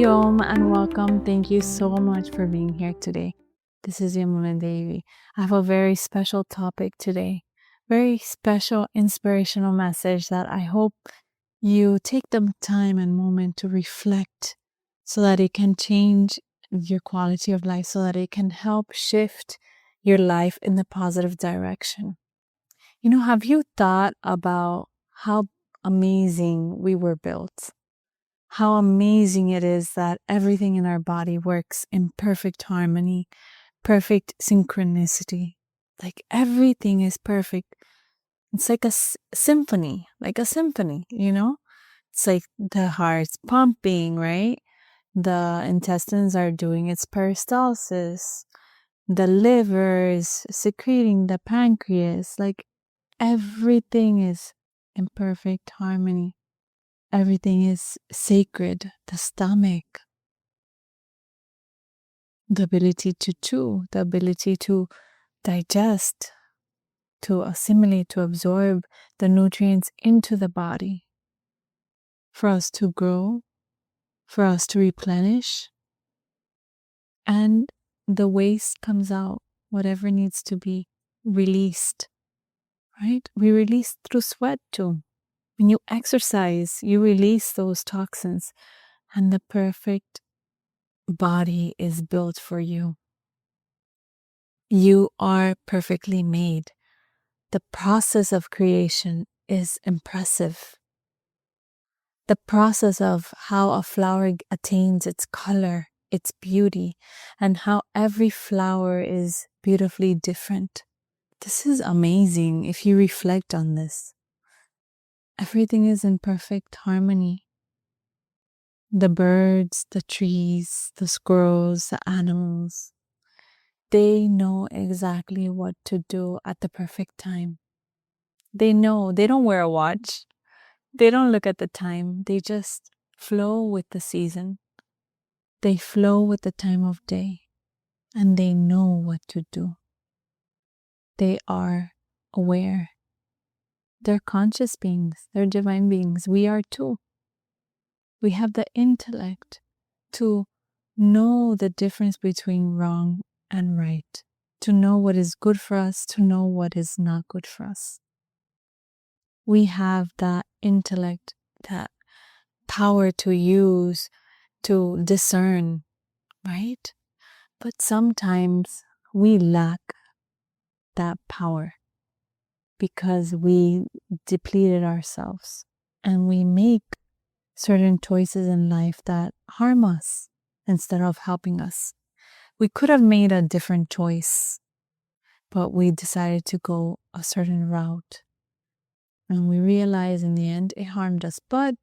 Shalom and welcome. Thank you so much for being here today. This is Yamuna Devi. I have a very special topic today. Very special inspirational message that I hope you take the time and moment to reflect so that it can change your quality of life, so that it can help shift your life in the positive direction. Have you thought about how amazing we were built? How amazing it is that everything in our body works in perfect harmony, perfect synchronicity. Like everything is perfect. It's like a symphony, It's like the heart's pumping, right? The intestines are doing its peristalsis. The liver is secreting the pancreas. Like everything is in perfect harmony. Everything is sacred. The stomach, the ability to chew, the ability to digest, to assimilate, to absorb the nutrients into the body, for us to grow, for us to replenish, and the waste comes out, whatever needs to be released, right? We release through sweat too. When you exercise, you release those toxins, and the perfect body is built for you. You are perfectly made. The process of creation is impressive. The process of how a flower attains its color, its beauty, and how every flower is beautifully different. This is amazing if you reflect on this. Everything is in perfect harmony. The birds, the trees, the squirrels, the animals, they know exactly what to do at the perfect time. They know. They don't wear a watch. They don't look at the time. They just flow with the season. They flow with the time of day. And they know what to do. They are aware. They're conscious beings. They're divine beings. We are too. We have the intellect to know the difference between wrong and right. To know what is good for us. To know what is not good for us. We have that intellect, that power to use, to discern, right? But sometimes we lack that power because we depleted ourselves and we make certain choices in life that harm us instead of helping us. We could have made a different choice, but we decided to go a certain route. And we realized in the end it harmed us. But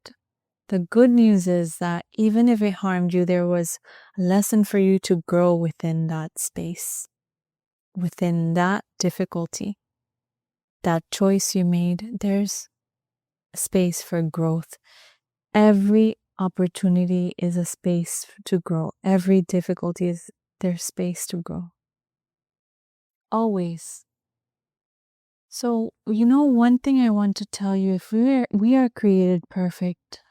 the good news is that even if it harmed you, there was a lesson for you to grow within that space, within that difficulty, that choice you made. There's a space for growth. Every opportunity is a space to grow. Every difficulty is there's space to grow. Always. So, one thing I want to tell you, if we are created perfect,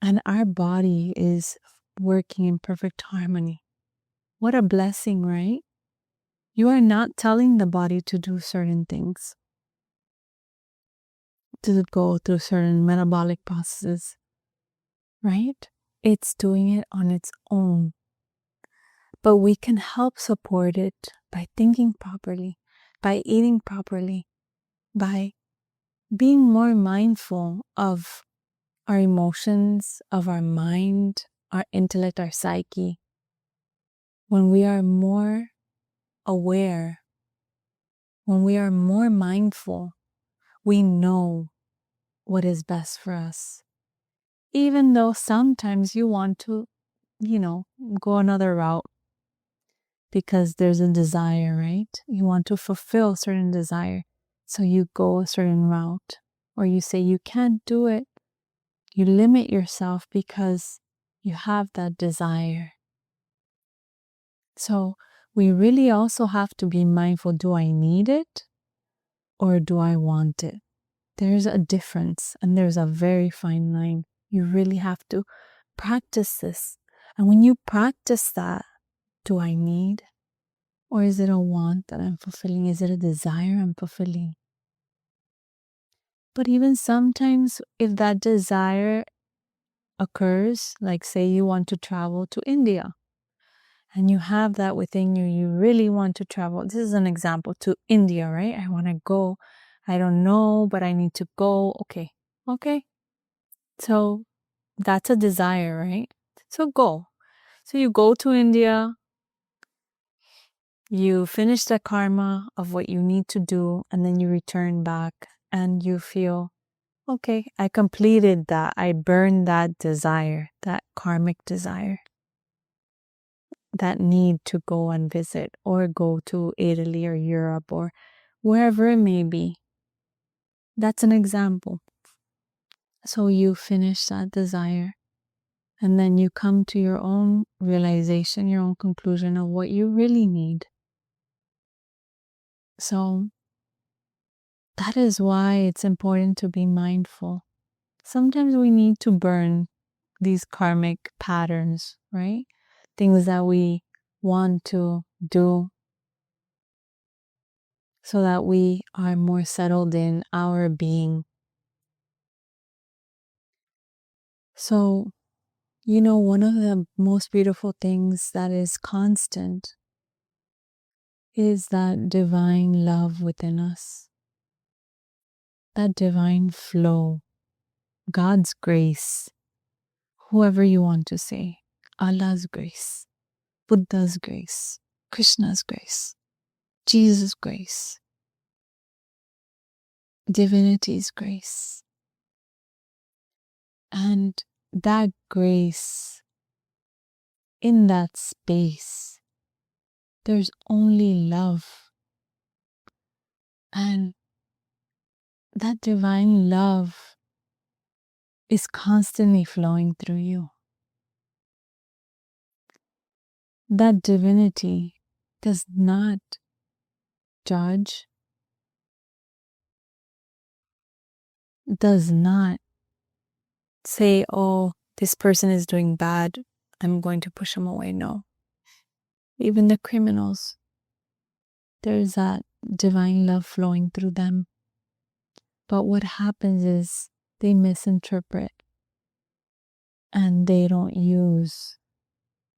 and our body is working in perfect harmony. What a blessing, right? You are not telling the body to do certain things, to go through certain metabolic processes, right? It's doing it on its own. But we can help support it by thinking properly, by eating properly, by being more mindful of our emotions, of our mind, our intellect, our psyche. When we are more aware, when we are more mindful, we know what is best for us. Even though sometimes you want to, go another route because there's a desire, right? You want to fulfill a certain desire. So you go a certain route, or you say you can't do it. You limit yourself because you have that desire. So we really also have to be mindful. Do I need it or do I want it? There's a difference, and there's a very fine line. You really have to practice this. And when you practice that, do I need? Or is it a want that I'm fulfilling? Is it a desire I'm fulfilling? But even sometimes, if that desire occurs, like say you want to travel to India, and you have that within you, you really want to travel. This is an example to India, right? I want to go. I don't know, but I need to go. Okay. So that's a desire, right? So go. So you go to India, you finish the karma of what you need to do, and then you return back and you feel, okay, I completed that. I burned that desire, that karmic desire, that need to go and visit or go to Italy or Europe or wherever it may be. That's an example. So you finish that desire and then you come to your own realization, your own conclusion of what you really need. So that is why it's important to be mindful. Sometimes we need to burn these karmic patterns, right? Things that we want to do so that we are more settled in our being. So, one of the most beautiful things that is constant is that divine love within us, that divine flow, God's grace, whoever you want to say, Allah's grace, Buddha's grace, Krishna's grace, Jesus' grace, divinity's grace. And that grace, in that space, there's only love. And that divine love is constantly flowing through you. That divinity does not judge, does not say, oh, this person is doing bad, I'm going to push them away. No. Even the criminals, there's that divine love flowing through them. But what happens is they misinterpret and they don't use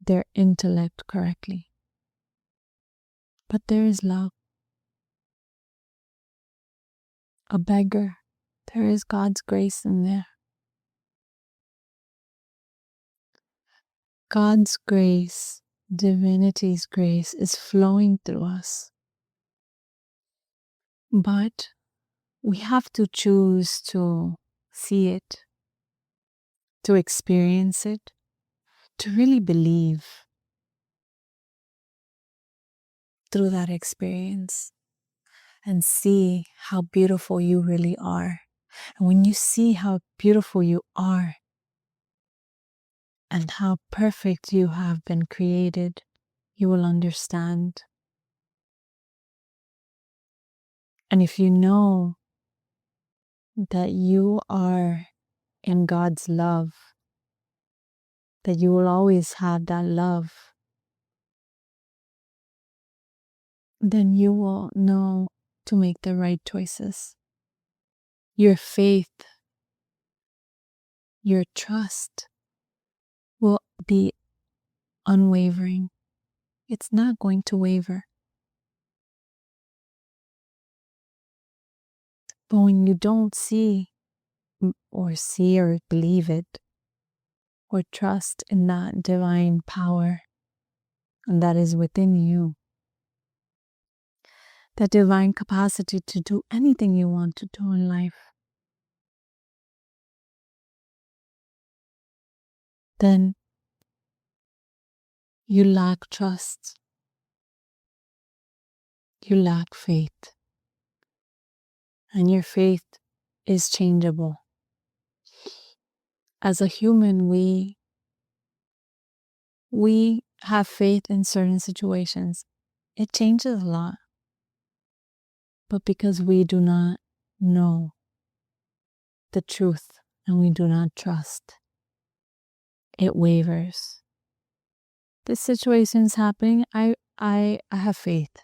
their intellect correctly. But there is love. A beggar, there is God's grace in there. God's grace, divinity's grace is flowing through us. But we have to choose to see it, to experience it, to really believe through that experience and see how beautiful you really are. And when you see how beautiful you are and how perfect you have been created, you will understand. And if you know that you are in God's love, that you will always have that love, then you will know to make the right choices. Your faith, your trust will be unwavering. It's not going to waver. But when you don't see or believe it or trust in that divine power that is within you, that divine capacity to do anything you want to do in life, then you lack trust. You lack faith. And your faith is changeable. As a human, we have faith in certain situations. It changes a lot. But because we do not know the truth and we do not trust, it wavers. This situation's happening. I have faith.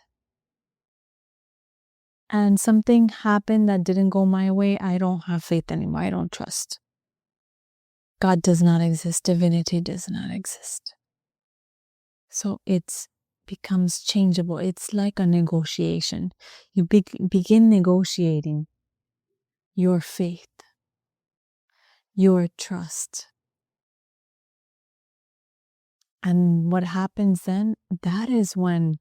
And something happened that didn't go my way. I don't have faith anymore. I don't trust. God does not exist. Divinity does not exist. So it becomes changeable. It's like a negotiation. You begin negotiating your faith, your trust. And what happens then? That is when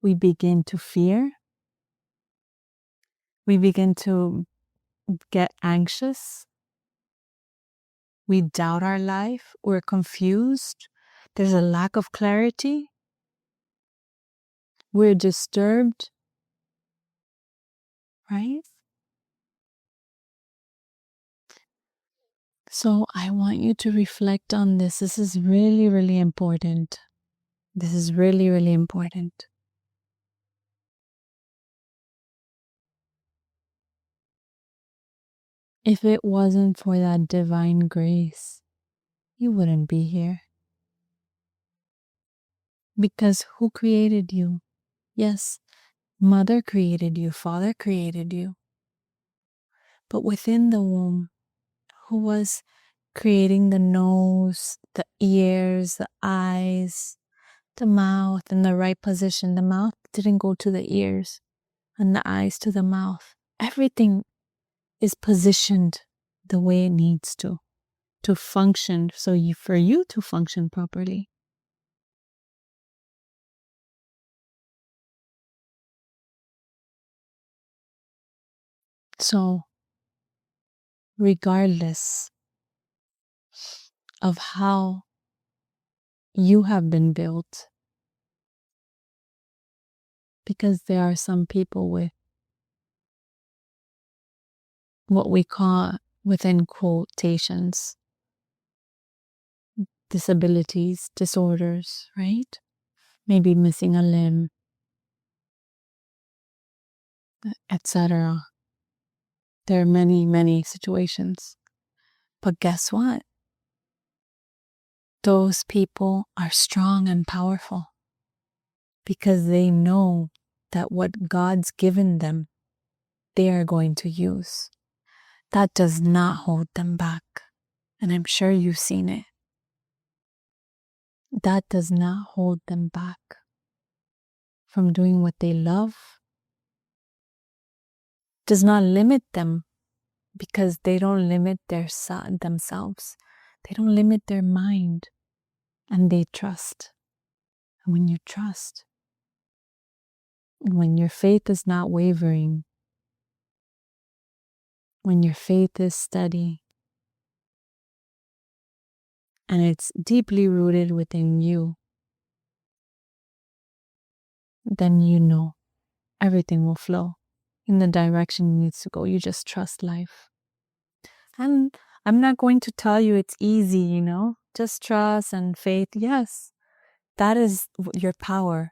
we begin to fear. We begin to get anxious. We doubt our life. We're confused. There's a lack of clarity. We're disturbed, right? So I want you to reflect on this. This is really, really important. This is really, really important. If it wasn't for that divine grace, you wouldn't be here. Because who created you? Yes, mother created you, father created you. But within the womb, who was creating the nose, the ears, the eyes, the mouth in the right position? The mouth didn't go to the ears and the eyes to the mouth. Everything is positioned the way it needs to function, so for you to function properly. So regardless of how you have been built, because there are some people with what we call, within quotations, disabilities, disorders, right? Maybe missing a limb, etc. There are many, many situations. But guess what? Those people are strong and powerful because they know that what God's given them, they are going to use. That does not hold them back. And I'm sure you've seen it. That does not hold them back from doing what they love. Does not limit them, because they don't limit themselves. They don't limit their mind, and they trust. And when you trust, and when your faith is not wavering, when your faith is steady, and it's deeply rooted within you, then you know everything will flow in the direction it needs to go. You just trust life. And I'm not going to tell you it's easy, just trust and faith. Yes, that is your power.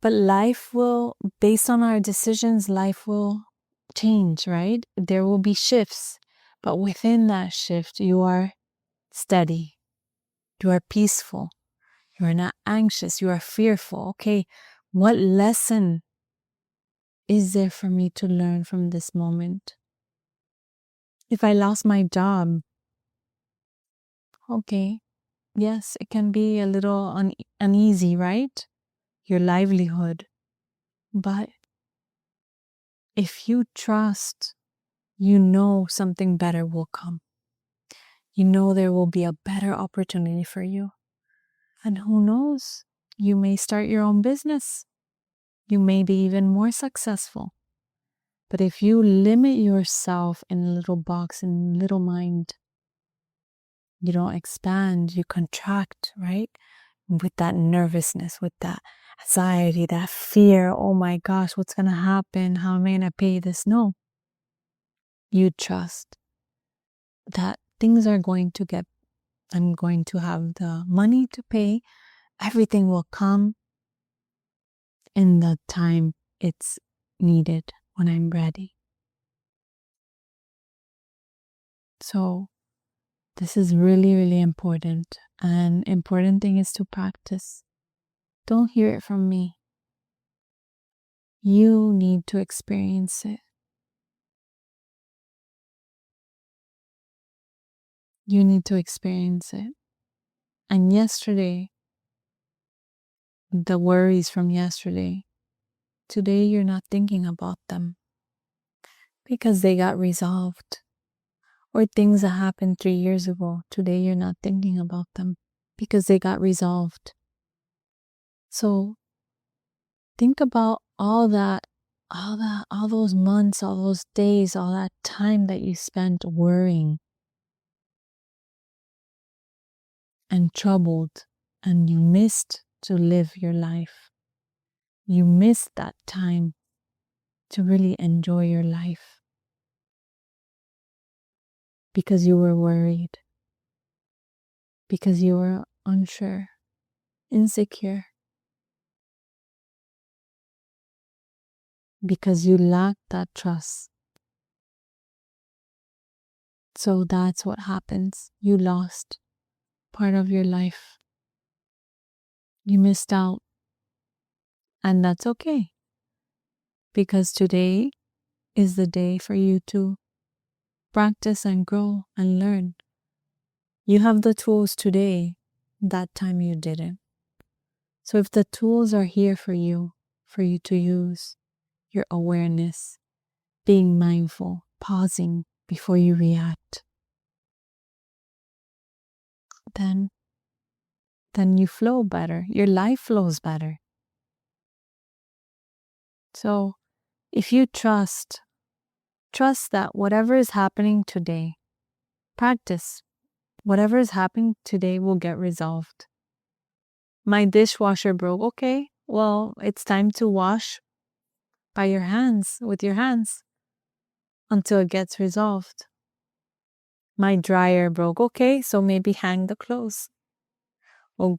But life will, based on our decisions, life will change, right? There will be shifts. But within that shift, you are steady. You are peaceful. You are not anxious. You are fearful. Okay, what lesson is there for me to learn from this moment? If I lost my job, okay, yes, it can be a little uneasy, right? Your livelihood. But if you trust, you know something better will come. You know there will be a better opportunity for you. And who knows, you may start your own business. You may be even more successful. But if you limit yourself in a little box, in a little mind, you don't expand, you contract, right? With that nervousness, with that anxiety, that fear. Oh my gosh, what's going to happen? How am I going to pay this? No. You trust that things are going to get, I'm going to have the money to pay. Everything will come in the time it's needed, when I'm ready. So This is really, really important. And important thing is to practice. Don't hear it from me. You need to experience it. You need to experience it. And yesterday, the worries from yesterday, today you're not thinking about them because they got resolved. Or things that happened 3 years ago, today you're not thinking about them because they got resolved. So think about all those months, all those days, all that time that you spent worrying and troubled, and you missed to live your life. You missed that time to really enjoy your life because you were worried, because you were unsure, insecure, because you lacked that trust. So that's what happens. You lost part of your life. You missed out. And that's okay. Because today is the day for you to practice and grow and learn. You have the tools today. That time you didn't. So if the tools are here for you to use, your awareness, being mindful, pausing before you react, then you flow better. Your life flows better. So if you trust that whatever is happening today, practice. Whatever is happening today will get resolved. My dishwasher broke. Okay, well, it's time to wash by your hands, with your hands, until it gets resolved. My dryer broke. Okay, so maybe hang the clothes. Or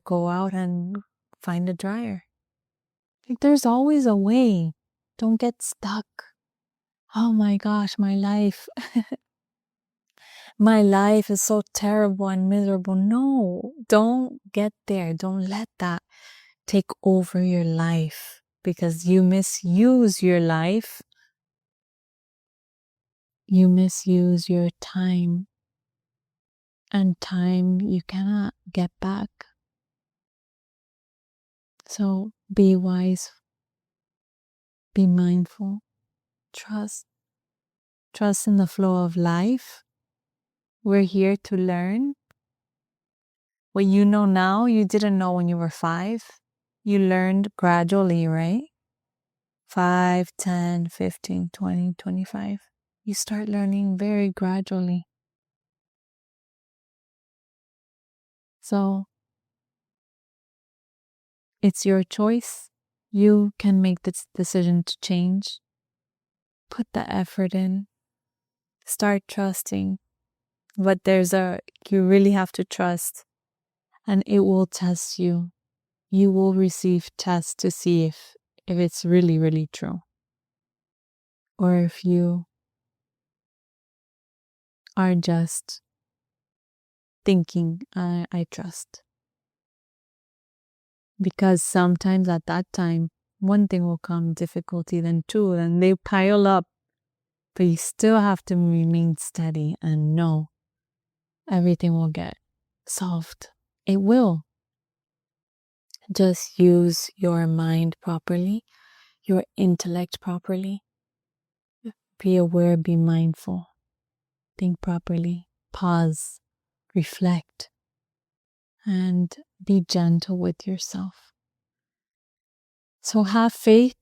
go out and find a dryer. Like, there's always a way. Don't get stuck. Oh my gosh, my life. My life is so terrible and miserable. No, don't get there. Don't let that take over your life because you misuse your life. You misuse your time, and time you cannot get back. So be wise, be mindful, trust in the flow of life. We're here to learn. What you know now, you didn't know when you were 5. You learned gradually, right? 5, 10, 15, 20, 25. You start learning very gradually. So it's your choice. You can make this decision to change. Put the effort in. Start trusting. But you really have to trust. And it will test you. You will receive tests to see if it's really, really true. Or if you are just thinking, I trust. Because sometimes at that time, one thing will come, difficulty, then 2, and they pile up. But you still have to remain steady and know everything will get solved. It will. Just use your mind properly, your intellect properly. Be aware, be mindful. Think properly. Pause. Reflect. And be gentle with yourself. So have faith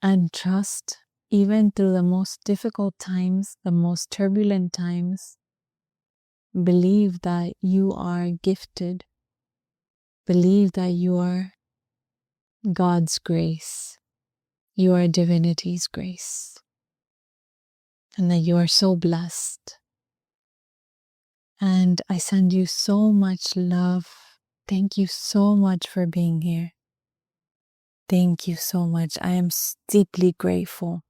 and trust, even through the most difficult times, the most turbulent times. Believe that you are gifted. Believe that you are God's grace. You are divinity's grace. And that you are so blessed. And I send you so much love. Thank you so much for being here. Thank you so much. I am deeply grateful.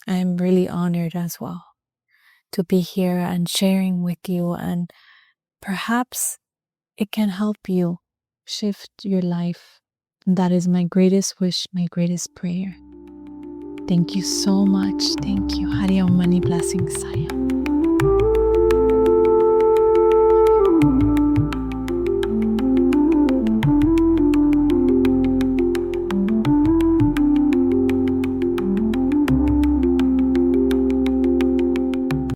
I am really honored as well to be here and sharing with you, and perhaps it can help you shift your life. That is my greatest wish, my greatest prayer. Thank you so much. Thank you. Hari Om, many blessings. Sayam.